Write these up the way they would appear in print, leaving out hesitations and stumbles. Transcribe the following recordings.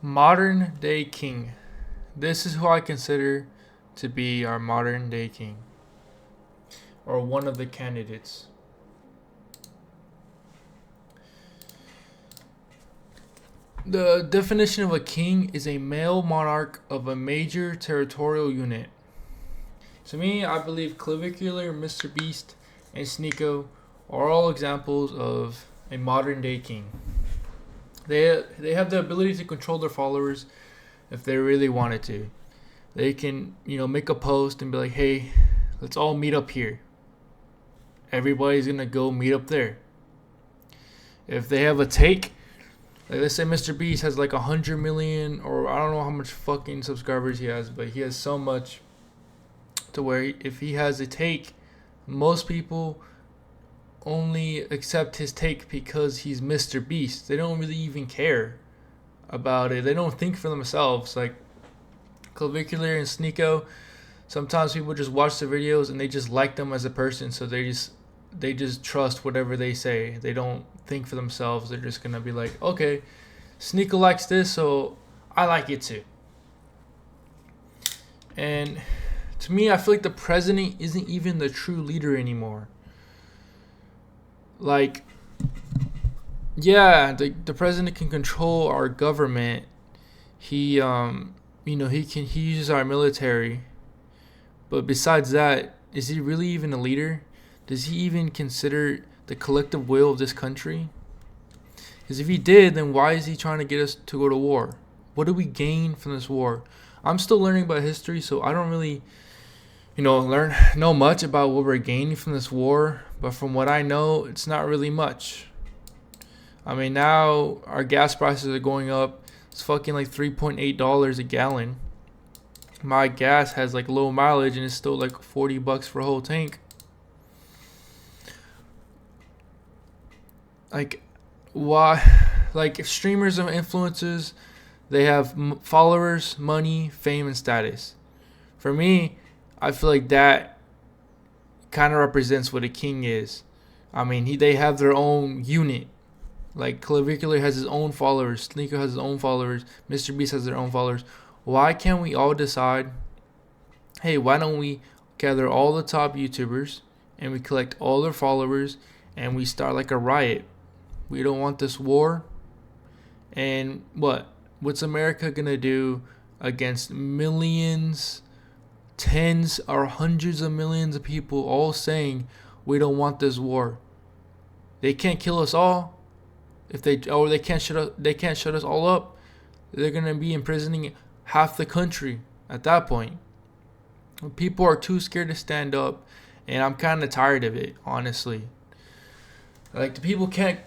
Modern day king. This is who I consider to be our modern day king, or one of the candidates. The definition of a king is a male monarch of a major territorial unit. To me, I believe Clavicular, Mr. Beast, and Sneeko are all examples of a modern day king. They have the ability to control their followers if they really wanted to. They can, make a post and be like, "Hey, let's all meet up here." Everybody's gonna go meet up there. If they have a take, like let's say Mr. Beast has like 100 million, or I don't know how much fucking subscribers he has, but he has so much to where if he has a take, most people only accept his take because he's Mr. Beast. They don't really even care about it. They don't think for themselves. Like Clavicular and Sneeko, sometimes people just watch the videos and they just like them as a person, so they just trust whatever they say. They don't think for themselves. They're just gonna be like, okay, Sneeko likes this, so I like it too. And to me, I feel like the president isn't even the true leader anymore. Like, yeah, the president can control our government. He uses our military, but besides that, is he really even a leader? Does he even consider the collective will of this country? Because if he did, then why is he trying to get us to go to war? What do we gain from this war? I'm still learning about history, so I don't really, know much about what we're gaining from this war. But from what I know, it's not really much. I mean, now our gas prices are going up. It's fucking like $3.8 a gallon. My gas has like low mileage and it's still like $40 for a whole tank. Like, why? Like, if streamers and influencers, they have followers, money, fame, and status. For me, I feel like that kind of represents what a king is. I mean, they have their own unit. Like Clavicular has his own followers, Sneaker has his own followers, Mr. Beast has their own followers. Why can't we all decide, hey, why don't we gather all the top YouTubers and we collect all their followers and we start like a riot? We don't want this war. And what's America gonna do against millions, tens or hundreds of millions of people all saying we don't want this war? They can't kill us all. If they can't shut us all up. They're gonna be imprisoning half the country at that point. People are too scared to stand up, and I'm kind of tired of it, honestly. Like, the people can't,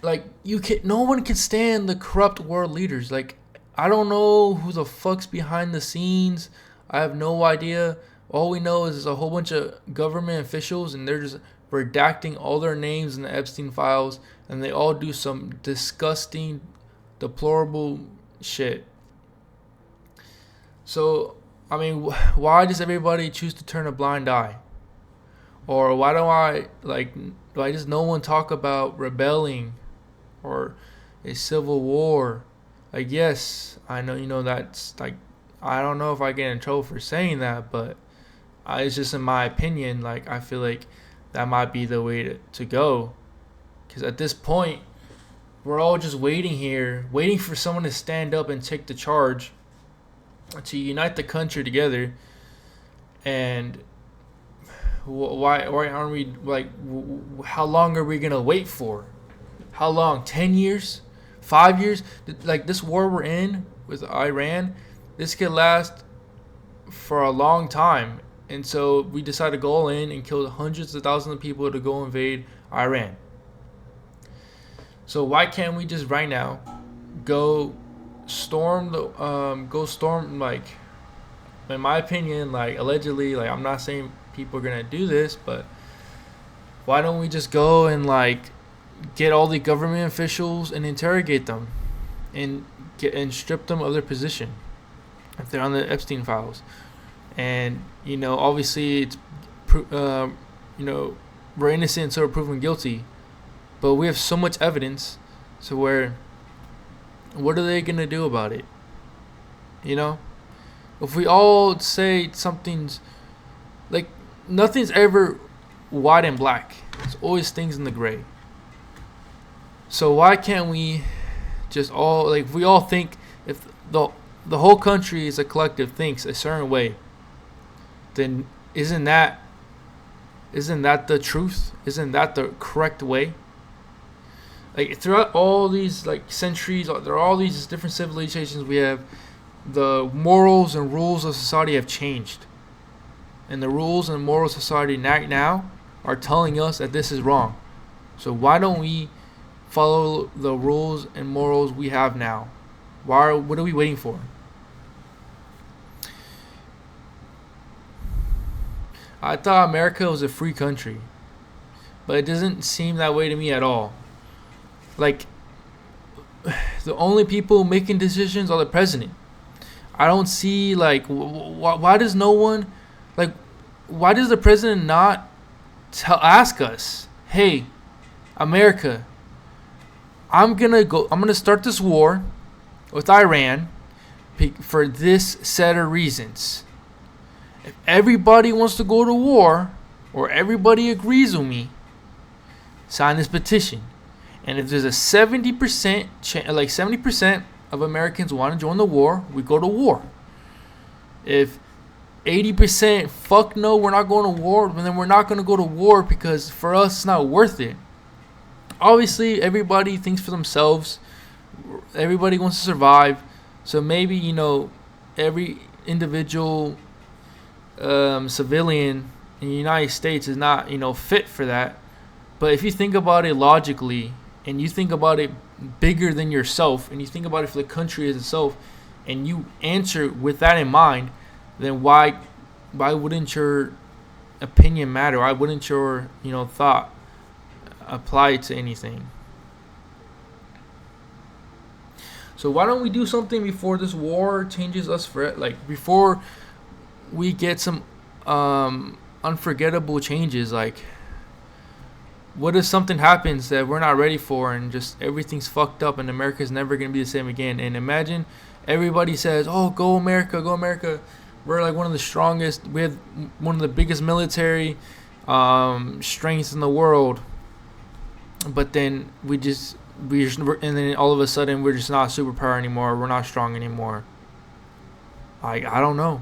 no one can stand the corrupt world leaders. Like, I don't know who the fuck's behind the scenes. I have no idea. All we know is there's a whole bunch of government officials, and they're just redacting all their names in the Epstein files, and they all do some disgusting, deplorable shit. So, I mean, why does everybody choose to turn a blind eye? Or why does no one talk about rebelling or a civil war? Like, yes, I know, that's like, I don't know if I get in trouble for saying that, but it's just in my opinion. Like, I feel like that might be the way to go. Because at this point, we're all just waiting for someone to stand up and take the charge to unite the country together. And why aren't we, like, how long are we gonna wait for? How long? 10 years? 5 years? Like, this war we're in with Iran, this could last for a long time. And so we decided to go all in and kill hundreds of thousands of people to go invade Iran. So why can't we just right now go storm, like, in my opinion, like, allegedly, like, I'm not saying people are gonna do this, but why don't we just go and, like, get all the government officials and interrogate them and strip them of their position if they're on the Epstein files? And obviously it's we're innocent until we're proven guilty, but we have so much evidence, so where what are they gonna do about it? You know, if we all say something's like nothing's ever white and black. It's always things in the gray. So why can't we just all like if we all think if the whole country as a collective thinks a certain way, then isn't that the truth? Isn't that the correct way? Like throughout all these like centuries, there are all these different civilizations we have. The morals and rules of society have changed, and the rules and morals of society now are telling us that this is wrong. So why don't we follow the rules and morals we have now? What are we waiting for? I thought America was a free country, but it doesn't seem that way to me at all. Like, the only people making decisions are the president. I don't see, like, why does no one, like, why does the president not ask us, hey, America, I'm gonna start this war with Iran for this set of reasons. If everybody wants to go to war, or everybody agrees with me, sign this petition. And if there's a 70%, 70% of Americans want to join the war, we go to war. If 80% fuck no, we're not going to war, then we're not going to go to war because for us it's not worth it. Obviously, everybody thinks for themselves. Everybody wants to survive. So maybe, every individual civilian in the United States is not, fit for that. But if you think about it logically, and you think about it bigger than yourself, and you think about it for the country as itself, and you answer with that in mind, then why wouldn't your opinion matter? Why wouldn't your thought apply to anything? So why don't we do something before this war changes us before we get some unforgettable changes? Like, what if something happens that we're not ready for and just everything's fucked up and America's never going to be the same again? And imagine everybody says, oh, go America, go America. We're like one of the strongest. We have one of the biggest military strengths in the world. But then and then all of a sudden we're just not a superpower anymore. We're not strong anymore. I don't know.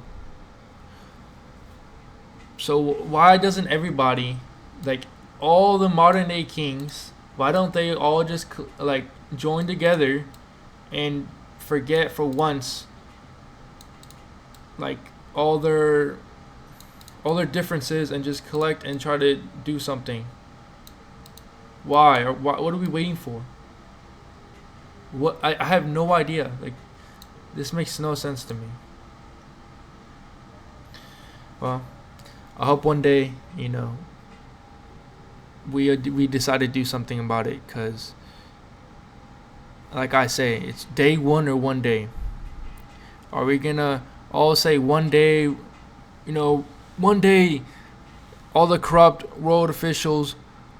So why doesn't everybody, like all the modern day kings, why don't they all just join together and forget for once like all their differences and just collect and try to do something? Why? What are we waiting for? I have no idea. Like, this makes no sense to me. Well, I hope one day, we decide to do something about it, because like I say, it's day one or one day. Are we gonna all say one day, one day all the corrupt world officials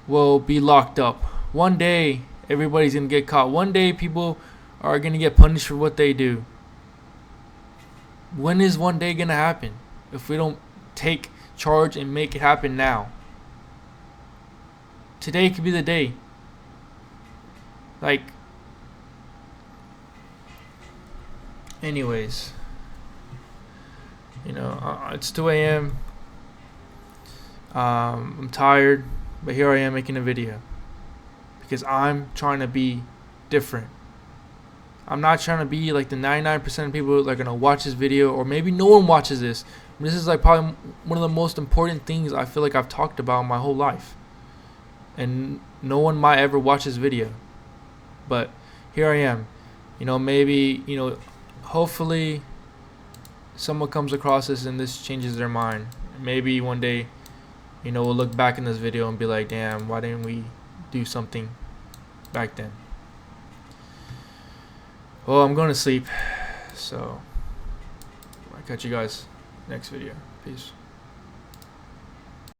will be locked up? One day everybody's gonna get caught. One day people are gonna get punished for what they do. When is one day gonna happen if we don't take charge and make it happen now? Today could be the day. Like, anyways, it's 2 a.m. I'm tired, but here I am making a video because I'm trying to be different. I'm not trying to be like the 99% of people that are gonna watch this video, or maybe no one watches this. This is like probably one of the most important things I feel like I've talked about my whole life, and no one might ever watch this video. But here I am. Maybe hopefully someone comes across this and this changes their mind. Maybe one day, we'll look back in this video and be like, damn, why didn't we do something back then? Well, I'm going to sleep, so I'll catch you guys next video. Peace.